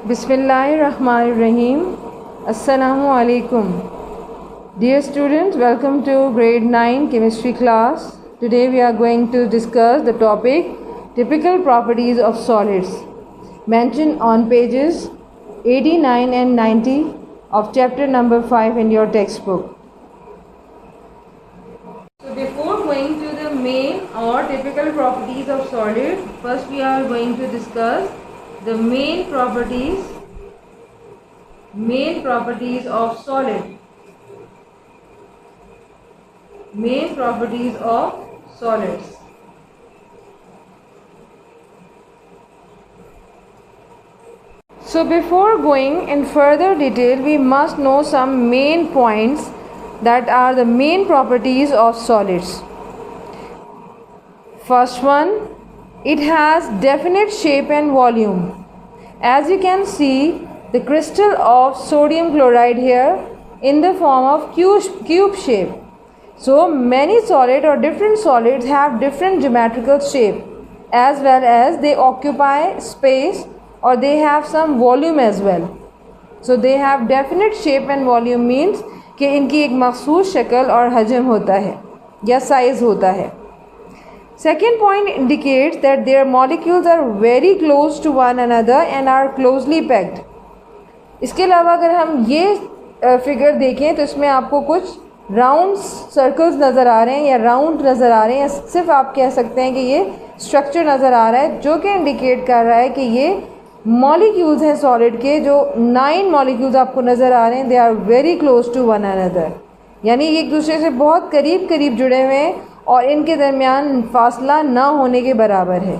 Bismillahirrahmanirrahim. Assalamu alaikum. Dear students, welcome to grade 9 chemistry class. Today we are going to discuss the topic typical properties of solids mentioned on pages 89 and 90 of chapter number 5 in your textbook. So before going to the main or typical properties of solid, first we are going to discuss the main properties of solid. Main properties of solids. So before going in further detail, we must know some main points that are the main properties of solids. First one, it has definite shape and volume. As you can see, the crystal of sodium chloride here in the form of cube shape. So many solid or different solids have different geometrical shape, as well as they occupy space or they have some volume as well. So they have definite shape and volume means कि इनकी एक मखसूस शक्ल और हजम होता है या साइज़ होता है. Second point indicates that their molecules are very close to one another and are closely packed. इसके अलावा अगर हम ये फिगर देखें तो इसमें आपको कुछ राउंड सर्कल्स नज़र आ रहे हैं या राउंड नज़र आ रहे हैं, या सिर्फ आप कह सकते हैं कि ये स्ट्रक्चर नज़र आ रहा है जो कि इंडिकेट कर रहा है कि ये मॉलिक्यूल्स हैं सॉलिड के. जो 9 मॉलिक्यूल्स आपको नज़र आ रहे हैं, they are very close to one another, यानी एक दूसरे से बहुत करीब करीब जुड़े हुए हैं और इनके दरमियान फासला ना होने के बराबर है.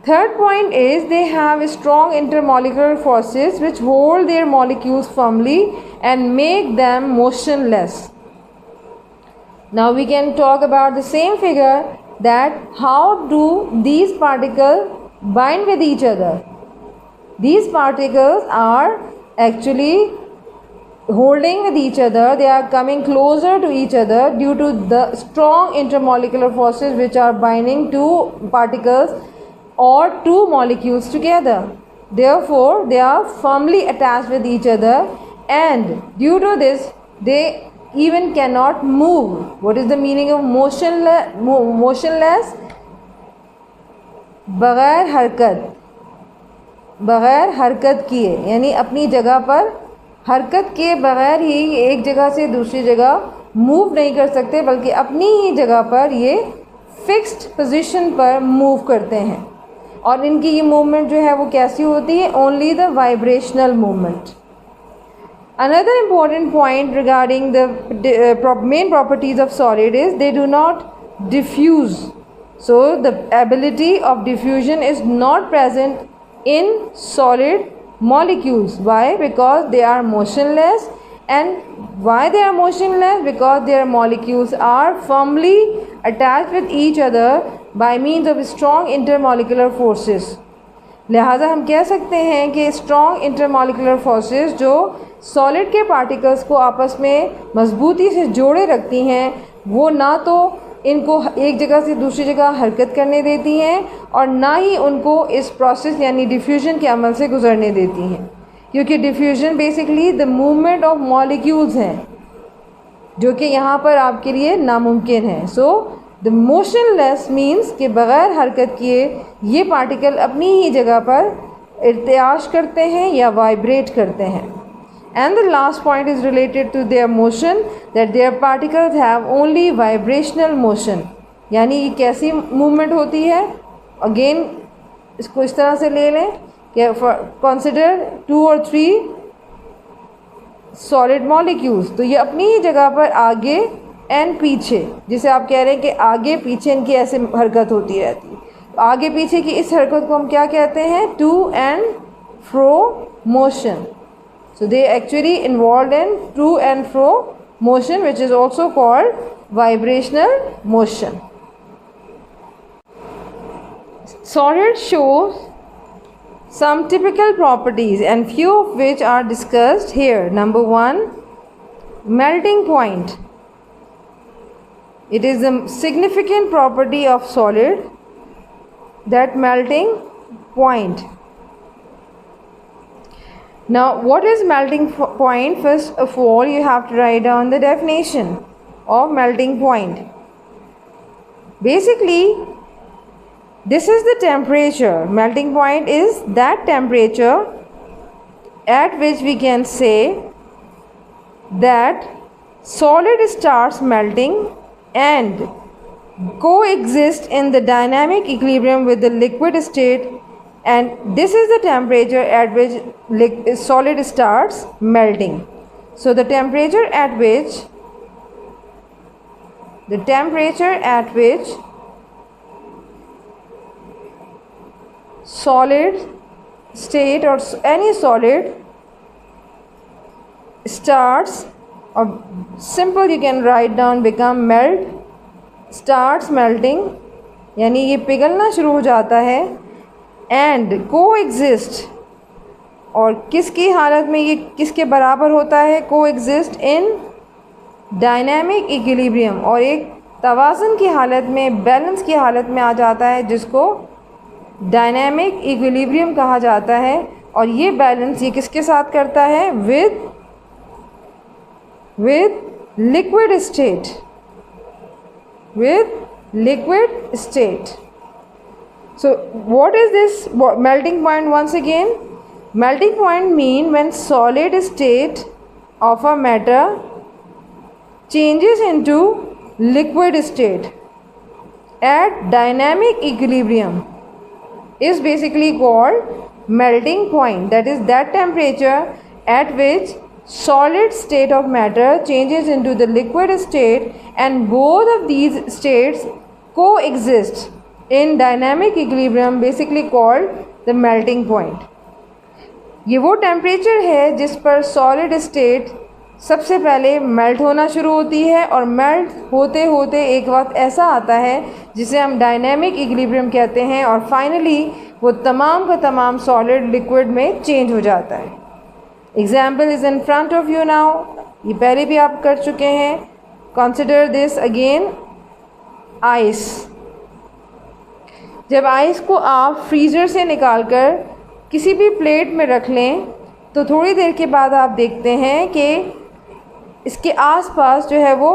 Third point is they have strong intermolecular forces which hold their molecules firmly and make them motionless. Now we can talk about the same figure that how do these particle bind with each other. These particles are actually holding with each other, they are coming closer to each other due to the strong intermolecular forces which are binding two particles or two molecules together. Therefore they are firmly attached with each other, and due to this they even cannot move. What is the meaning of motionless? बग़ैर हरकत किए, यानी अपनी जगह पर हरकत के बग़ैर ही एक जगह से दूसरी जगह मूव नहीं कर सकते, बल्कि अपनी ही जगह पर ये फिक्स्ड पोजीशन पर मूव करते हैं. और इनकी ये मूवमेंट जो है वो कैसी होती है? Only the vibrational movement. Another important point regarding the main properties of solid is they do not diffuse. So the ability of diffusion is not present in solid molecules. Why? Because they are motionless. And why they are motionless? Because their molecules are firmly attached with each other by means of strong intermolecular forces. लिहाजा हम कह सकते हैं कि strong intermolecular forces जो solid के particles को आपस में मजबूती से जोड़े रखती हैं, वो ना तो इनको एक जगह से दूसरी जगह हरकत करने देती हैं और ना ही उनको इस प्रोसेस यानी डिफ्यूजन के अमल से गुजरने देती हैं, क्योंकि diffusion basically the movement of molecules हैं जो कि यहाँ पर आपके लिए नामुमकिन है. सो द मोशनलेस मीन्स कि बग़ैर हरकत किए ये पार्टिकल अपनी ही जगह पर इर्तियाश करते हैं या वाइब्रेट करते हैं. And the last point is related to their motion, that their particles have only vibrational motion. यानी ये कैसी मूवमेंट होती है? अगेन इसको इस तरह से ले लें कि कंसिडर 2 और 3 सॉलिड मॉलिक्यूल्स, तो ये अपनी ही जगह पर आगे एंड पीछे, जिसे आप कह रहे हैं कि आगे पीछे इनकी ऐसे हरकत होती रहती है. आगे पीछे की इस हरकत को हम क्या कहते हैं? To and fro motion. So they actually involved in to and fro motion, which is also called vibrational motion. Solid shows some typical properties and few of which are discussed here. Number 1, melting point. It is a significant property of solid, that melting point. Now, what is melting point? First of all, you have to write down the definition of melting point. Basically, this is the temperature. Melting point is that temperature at which we can say that solid starts melting and coexist in the dynamic equilibrium with the liquid state, and this is the temperature at which solid starts melting. So the temperature at which solid state or any solid starts, or simple you can write down become melt, starts melting, यानी ये पिघलना शुरू हो जाता है, and coexist, और किसकी हालत में ये किसके बराबर होता है? कोएग्जिस्ट इन डायनामिक इक्विलिब्रियम, और एक तवाज़ुन की हालत में, बैलेंस की हालत में आ जाता है, जिसको डायनामिक इक्विलिब्रियम कहा जाता है। और ये बैलेंस ये किसके साथ करता है? With liquid state. So what is this melting point? Once again, melting point mean when solid state of a matter changes into liquid state at dynamic equilibrium is basically called melting point. That is that temperature at which solid state of matter changes into the liquid state, and both of these states coexist in dynamic equilibrium, basically called the melting point. ये वो temperature है जिस पर solid state सबसे पहले melt होना शुरू होती है, और मेल्ट होते होते एक वक्त ऐसा आता है जिसे हम डायनामिक इक्विलिब्रियम कहते हैं, और फाइनली वो तमाम का तमाम सॉलिड लिक्विड में चेंज हो जाता है। Example is in front of you now, ये पहले भी आप कर चुके हैं। Consider this again, ice. जब आइस को आप फ्रीज़र से निकाल कर किसी भी प्लेट में रख लें, तो थोड़ी देर के बाद आप देखते हैं कि इसके आसपास जो है वो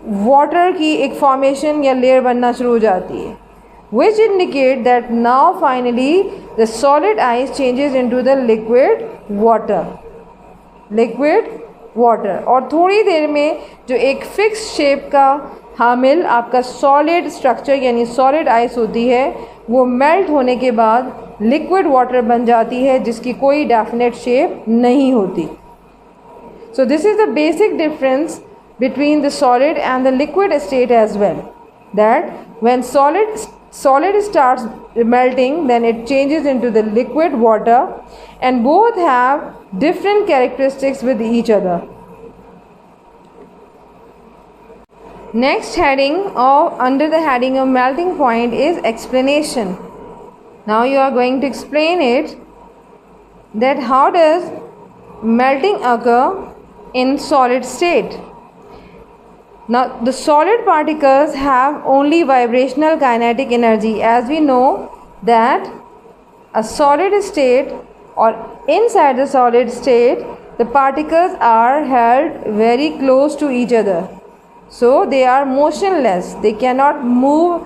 वाटर की एक फॉर्मेशन या लेयर बनना शुरू हो जाती है, which indicate that now finally the solid ice changes into the liquid water. और थोड़ी देर में जो एक फिक्स शेप का हामिल आपका सॉलिड स्ट्रक्चर यानी सॉलिड आइस होती है, वो मेल्ट होने के बाद लिक्विड वाटर बन जाती है, जिसकी कोई डेफिनेट शेप नहीं होती। So this is the basic difference between the solid and the liquid state as well, that when solid starts melting, then it changes into the liquid water, and both have different characteristics with each other. Next heading under the heading of melting point is explanation. Now you are going to explain it, that how does melting occur in solid state. Now the solid particles have only vibrational kinetic energy. As we know that a solid state, or inside the solid state, the particles are held very close to each other, so they are motionless. They cannot move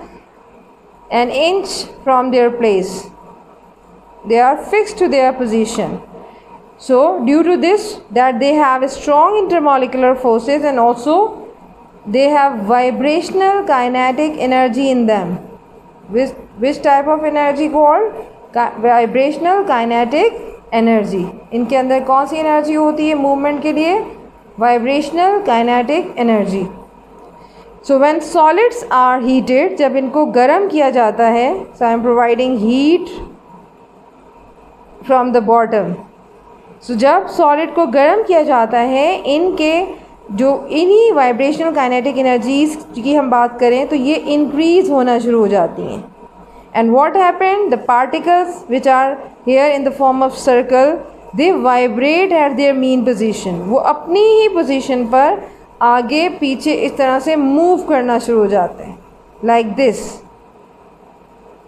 an inch from their place. They are fixed to their position. So due to this, that they have strong intermolecular forces, and also they have vibrational kinetic energy in them. Which type of energy called? Vibrational kinetic energy. इनके अंदर कौन सी energy होती है movement के लिए? Vibrational kinetic energy. So when solids are heated, जब इनको गर्म किया जाता है, so I am providing heat from the bottom. So जब सॉलिड को गर्म किया जाता है, इनके जो इन्हीं वाइब्रेशनल काइनेटिक एनर्जीज की हम बात करें तो ये इंक्रीज़ होना शुरू हो जाती हैं। And what happened, the particles which are here in the form of circle, they vibrate at their mean position. वो अपनी ही पोजीशन पर आगे पीछे इस तरह से मूव करना शुरू हो जाते हैं, like this.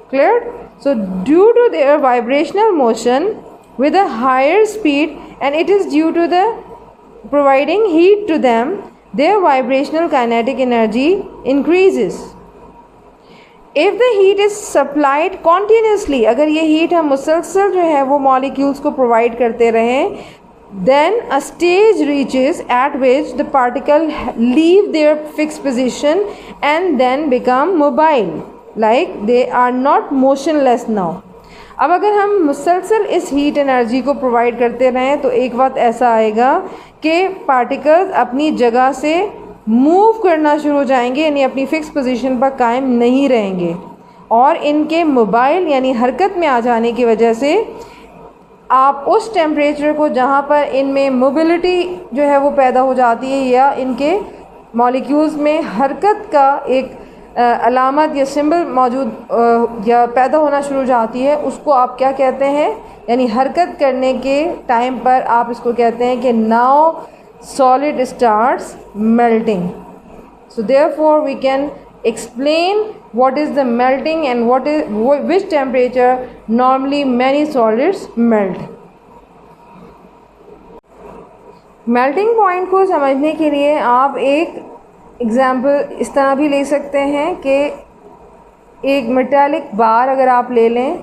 Clear? So due to their vibrational motion with a higher speed and it is due to the providing heat to them, their vibrational kinetic energy increases. If the heat is supplied continuously, अगर ये heat हम मुसलसल जो है वो molecules को provide करते रहें, then a stage reaches at which the particle leave their fixed position and then become mobile, like they are not motionless now. अब अगर हम मुसलसल इस हीट एनर्जी को प्रोवाइड करते रहें तो एक वक्त ऐसा आएगा कि पार्टिकल्स अपनी जगह से मूव करना शुरू हो जाएंगे, यानी अपनी फ़िक्स पोजीशन पर कायम नहीं रहेंगे, और इनके मोबाइल यानी हरकत में आ जाने की वजह से आप उस टेम्परेचर को जहाँ पर इनमें मोबिलिटी जो है वो पैदा हो जाती है या इनके मॉलिक्यूल्स में हरकत का एक अलामत या सिंबल मौजूद या पैदा होना शुरू हो जाती है, उसको आप क्या कहते हैं, यानी हरकत करने के टाइम पर आप इसको कहते हैं कि now solid starts melting. So therefore we can explain what is the melting and which temperature normally many solids melt. Melting point को समझने के लिए आप एक एग्ज़ाम्पल इस तरह भी ले सकते हैं कि एक मेटालिक बार अगर आप ले लें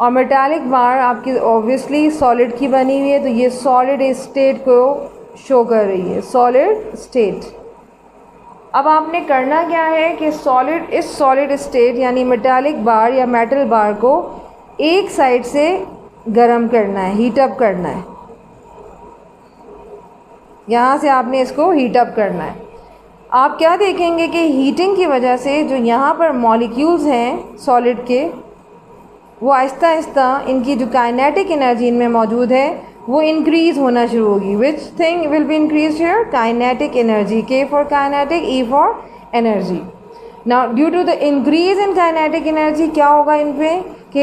और मेटालिक बार आपकी ऑब्वियसली सॉलिड की बनी हुई है, तो ये सॉलिड स्टेट को शो कर रही है, सॉलिड स्टेट. अब आपने करना क्या है कि इस सॉलिड स्टेट यानी मेटालिक बार या मेटल बार को एक साइड से गर्म करना है, हीट अप करना है. यहाँ से आपने इसको हीट अप करना है. आप क्या देखेंगे कि हीटिंग की वजह से जो यहाँ पर मॉलिक्यूल्स हैं सॉलिड के, वो आहिस्ता आहिस्ता इनकी जो काइनेटिक एनर्जी इनमें मौजूद है वो इंक्रीज़ होना शुरू होगी. Which thing will be increase here? Kinetic energy. K for kinetic, E for energy. Now due to the increase in kinetic energy क्या होगा इन पे कि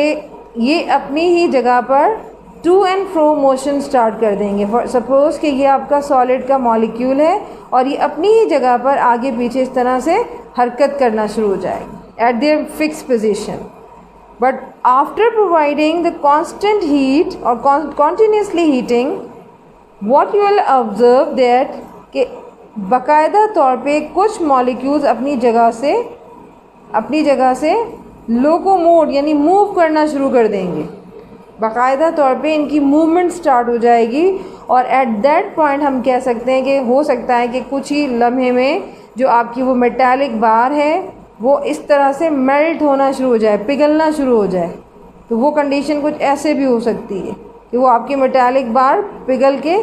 ये अपनी ही जगह पर to and fro motion start कर देंगे. फॉर सपोज़ कि ये आपका सॉलिड का मॉलिक्यूल है और ये अपनी ही जगह पर आगे पीछे इस तरह से हरकत करना शुरू हो जाएगी eight there fix position. But after providing the constant heat or continuously heating, what you will observe that कि बाकायदा तौर पे कुछ मॉलिक्यूल्स अपनी जगह से लोकोमोट यानी मूव करना शुरू कर देंगे. बाकायदा तौर पे इनकी मूवमेंट स्टार्ट हो जाएगी और एट दैट पॉइंट हम कह सकते हैं कि हो सकता है कि कुछ ही लम्हे में जो आपकी वो मेटालिक बार है वो इस तरह से मेल्ट होना शुरू हो जाए, पिघलना शुरू हो जाए. तो वो कंडीशन कुछ ऐसे भी हो सकती है कि वो आपकी मेटालिक बार पिघल के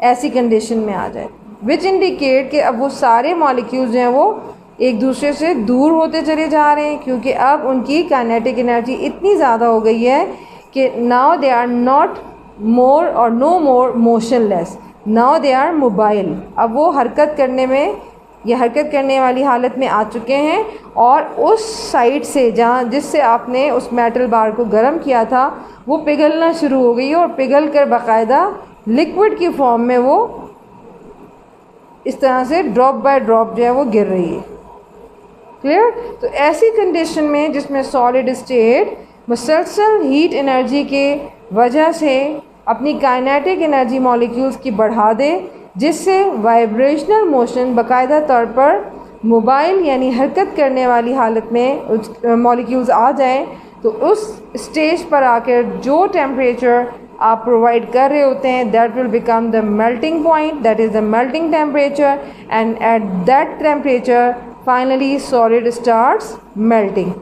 ऐसी कंडीशन में आ जाए, विच इंडिकेट कि अब वो सारे मॉलिक्यूल्स जो हैं वो एक दूसरे से दूर होते चले जा रहे हैं, क्योंकि अब उनकी काइनेटिक एनर्जी इतनी ज़्यादा हो गई है कि now they are not more और no more motionless, now they are mobile. अब वो हरकत करने वाली हालत में आ चुके हैं और उस साइड से जिससे आपने उस मेटल बार को गर्म किया था वो पिघलना शुरू हो गई और पिघल कर बाकायदा लिक्विड की फॉर्म में वो इस तरह से ड्रॉप बाय ड्रॉप जो है वो गिर रही है. क्लियर? तो ऐसी कंडीशन में जिसमें सॉलिड स्टेट मुसलसल हीट एनर्जी के वजह से अपनी काइनेटिक एनर्जी मॉलिक्यूल्स की बढ़ा दे, जिससे वाइब्रेशनल मोशन बाकायदा तौर पर मोबाइल यानी हरकत करने वाली हालत में मॉलिक्यूल्स आ जाएं, तो उस स्टेज पर आकर जो टेम्परेचर आप प्रोवाइड कर रहे होते हैं that will become the melting point, that is the melting temperature, and at that temperature finally solid starts melting.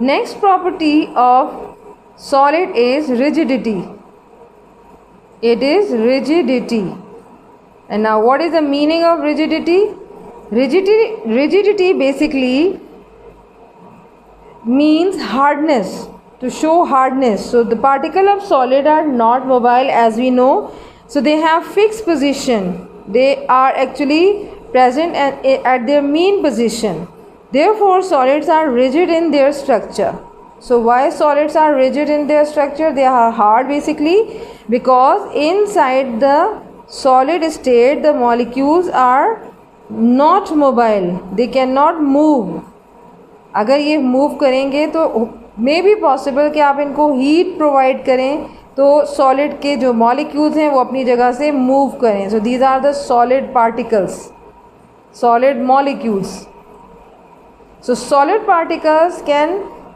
Next property of solid is rigidity. It is rigidity. And now what is the meaning of rigidity? Rigidity basically means hardness, to show hardness. So the particle of solid are not mobile as we know, so they have fixed position. They are actually present at their mean position. Therefore solids are rigid in their structure. So why solids are rigid in their structure? They are hard basically because inside the solid state the molecules are not mobile. They cannot move. अगर ये move करेंगे तो may be possible कि आप इनको heat provide करें तो solid के जो मॉलिक्यूल्स हैं वो अपनी जगह से मूव करें. So these are the solid particles, solid molecules. So solid particles can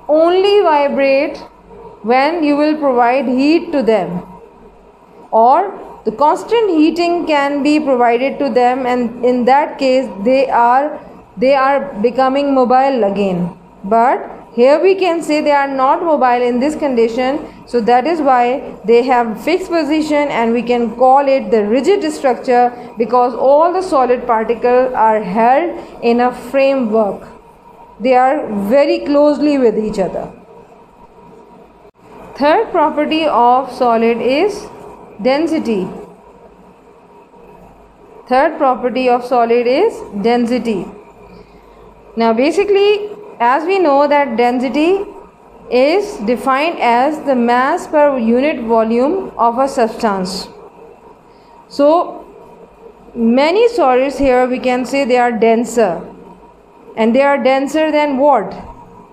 only vibrate when you will provide heat to them, or the constant heating can be provided to them, and in that case they are becoming mobile again. But here we can say they are not mobile in this condition, so that is why they have fixed position and we can call it the rigid structure, because all the solid particles are held in a framework. They are very closely with each other. Third property of solid is density. Third property of solid is density. Now basically, as we know that density is defined as the mass per unit volume of a substance. So many solids here we can say they are denser. And they are denser than what?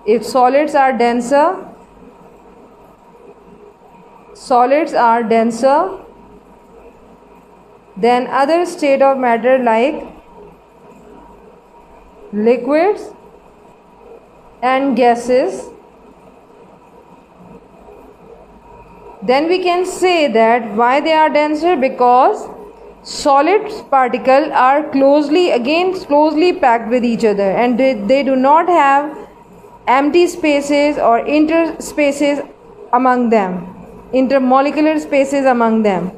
If solids are denser than other state of matter like liquids and gases, then we can say that why they are denser, because solid particles are closely packed with each other, and they do not have empty spaces or interspaces among them, intermolecular spaces among them.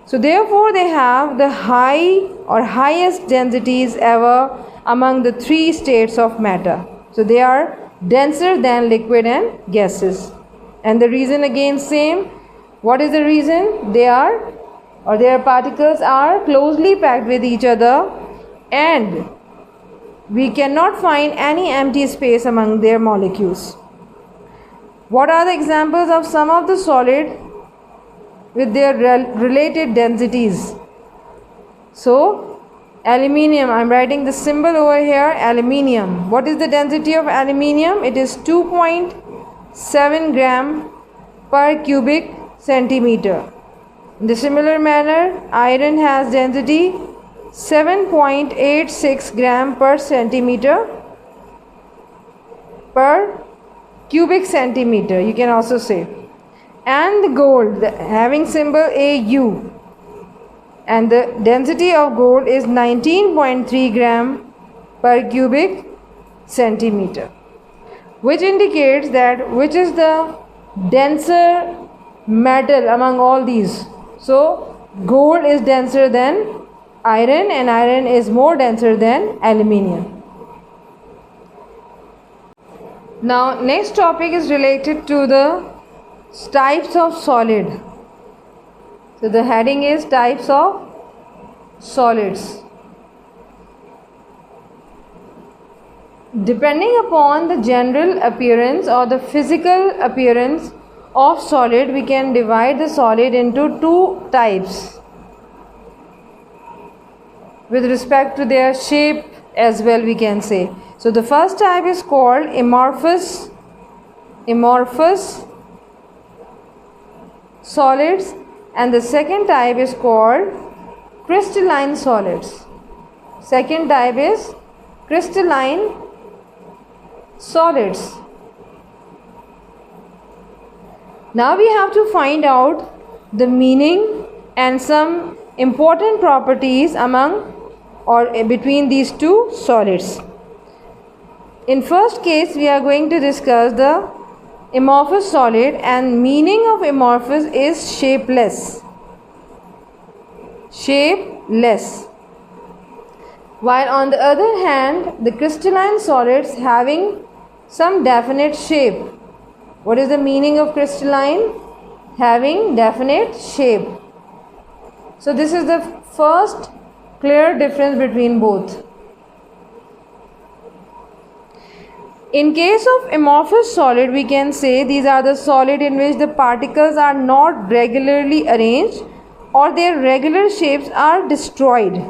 So therefore they have the highest densities ever among the three states of matter. So they are denser than liquid and gases. And the reason again same. What is the reason? Their particles are closely packed with each other, and we cannot find any empty space among their molecules. What are the examples of some of the solid with their related densities? So aluminium, I am writing the symbol over here, aluminium. What is the density of aluminium? It is 2.7 gram per cubic centimeter. In the similar manner, iron has density 7.86 gram per centimeter per cubic centimeter, you can also say. And the gold, having symbol AU, and the density of gold is 19.3 gram per cubic centimeter, which indicates that which is the denser metal among all these. So gold is denser than iron, and iron is more denser than aluminium. Now next topic is related to the types of solid. So the heading is types of solids. Depending upon the general appearance or the physical appearance of solid, we can divide the solid into two types with respect to their shape as well, we can say. So the first type is called amorphous solids, and the second type is called crystalline solids. Second type is crystalline solids. Now we have to find out the meaning and some important properties among or between these two solids. In first case, we are going to discuss the amorphous solid, and meaning of amorphous is shapeless. While on the other hand, the crystalline solids having some definite shape. What is the meaning of crystalline? Having definite shape. So this is the first clear difference between both. In case of amorphous solid, we can say these are the solid in which the particles are not regularly arranged or their regular shapes are destroyed.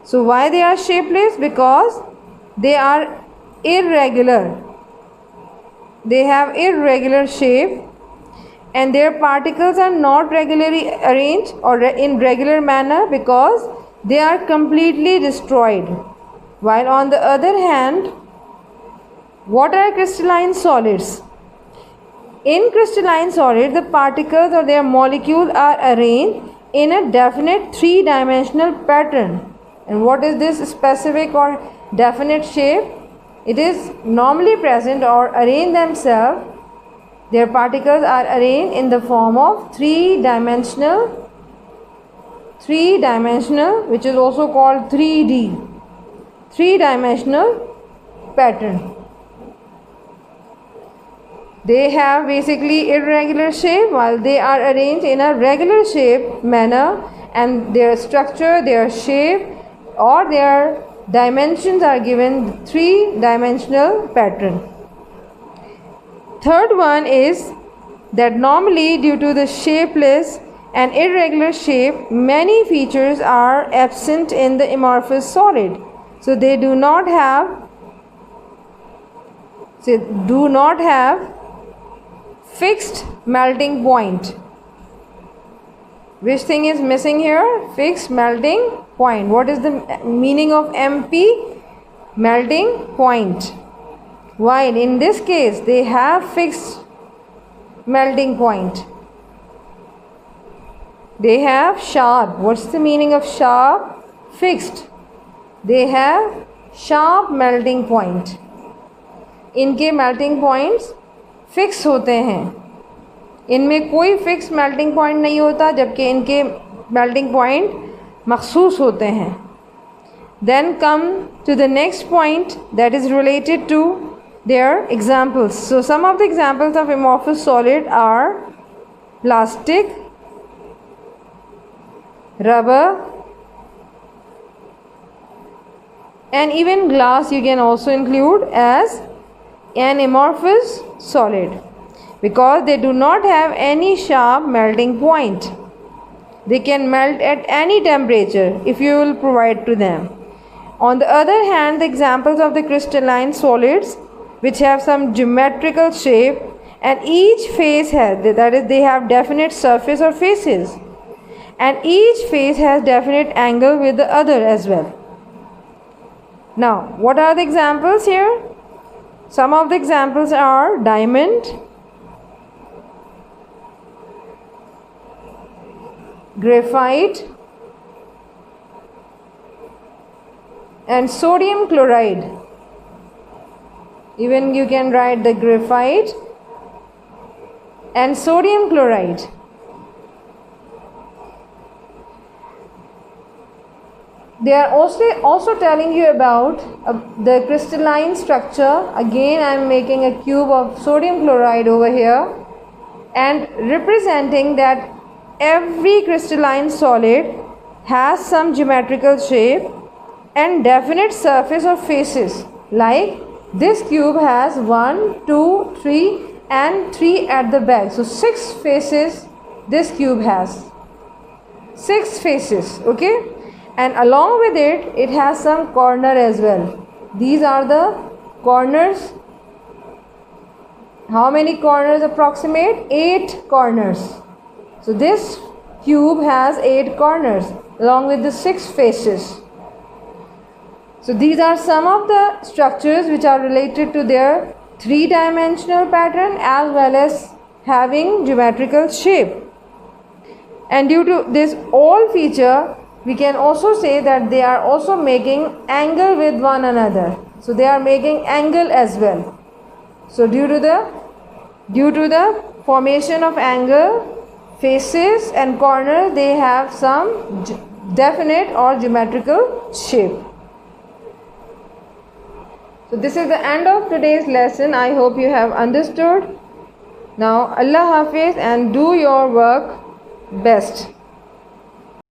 So why they are shapeless? Because they are irregular. They have irregular shape, and their particles are not regularly arranged or in regular manner because they are completely destroyed. While on the other hand, what are crystalline solids? In crystalline solid, the particles or their molecules are arranged in a definite three-dimensional pattern. And what is this specific or definite shape? It is normally present or arrange themselves. Their particles are arranged in the form of three-dimensional, which is also called 3D, three-dimensional pattern. They have basically irregular shape while they are arranged in a regular shape manner, and their structure, their shape or their dimensions are given three-dimensional pattern. Third one is that normally due to the shapeless and irregular shape, many features are absent in the amorphous solid. So they do not have fixed melting point. Which thing is missing here? Fixed melting point. What is the meaning of MP? Melting point. While in this case they have fixed melting point. They have sharp. What's the meaning of sharp? Fixed. They have sharp melting point. इनके melting points fix होते हैं, इनमें कोई fix melting point नहीं होता, जबकि इनके melting point मखसूस होते हैं. Then come to the next point that is related to their examples. So some of the examples of amorphous solid are plastic, rubber, and even glass you can also include as an amorphous solid because they do not have any sharp melting point. They can melt at any temperature if you will provide to them. On the other hand, the examples of the crystalline solids which have some geometrical shape and each face has, that is, they have definite surface or faces, and each face has definite angle with the other as well. Now, what are the examples here? Some of the examples are diamond, graphite, and sodium chloride. Even you can write the graphite and sodium chloride. They are also telling you about the crystalline structure. Again, I am making a cube of sodium chloride over here and representing that every crystalline solid has some geometrical shape and definite surface or faces. Like this cube has 1, 2, 3 and 3 at the back. So 6 faces this cube has. 6 faces, okay? And along with it, it has some corner as well. These are the corners. How many corners approximate? 8 corners. So this cube has 8 corners along with the 6 faces. So these are some of the structures which are related to their three-dimensional pattern as well as having geometrical shape. And due to this all feature, we can also say that they are also making angle with one another. So they are making angle as well. So due to the formation of angle, faces and corners, they have some definite or geometrical shape. So this is the end of today's lesson. I hope you have understood. Now Allah Hafiz and do your work best.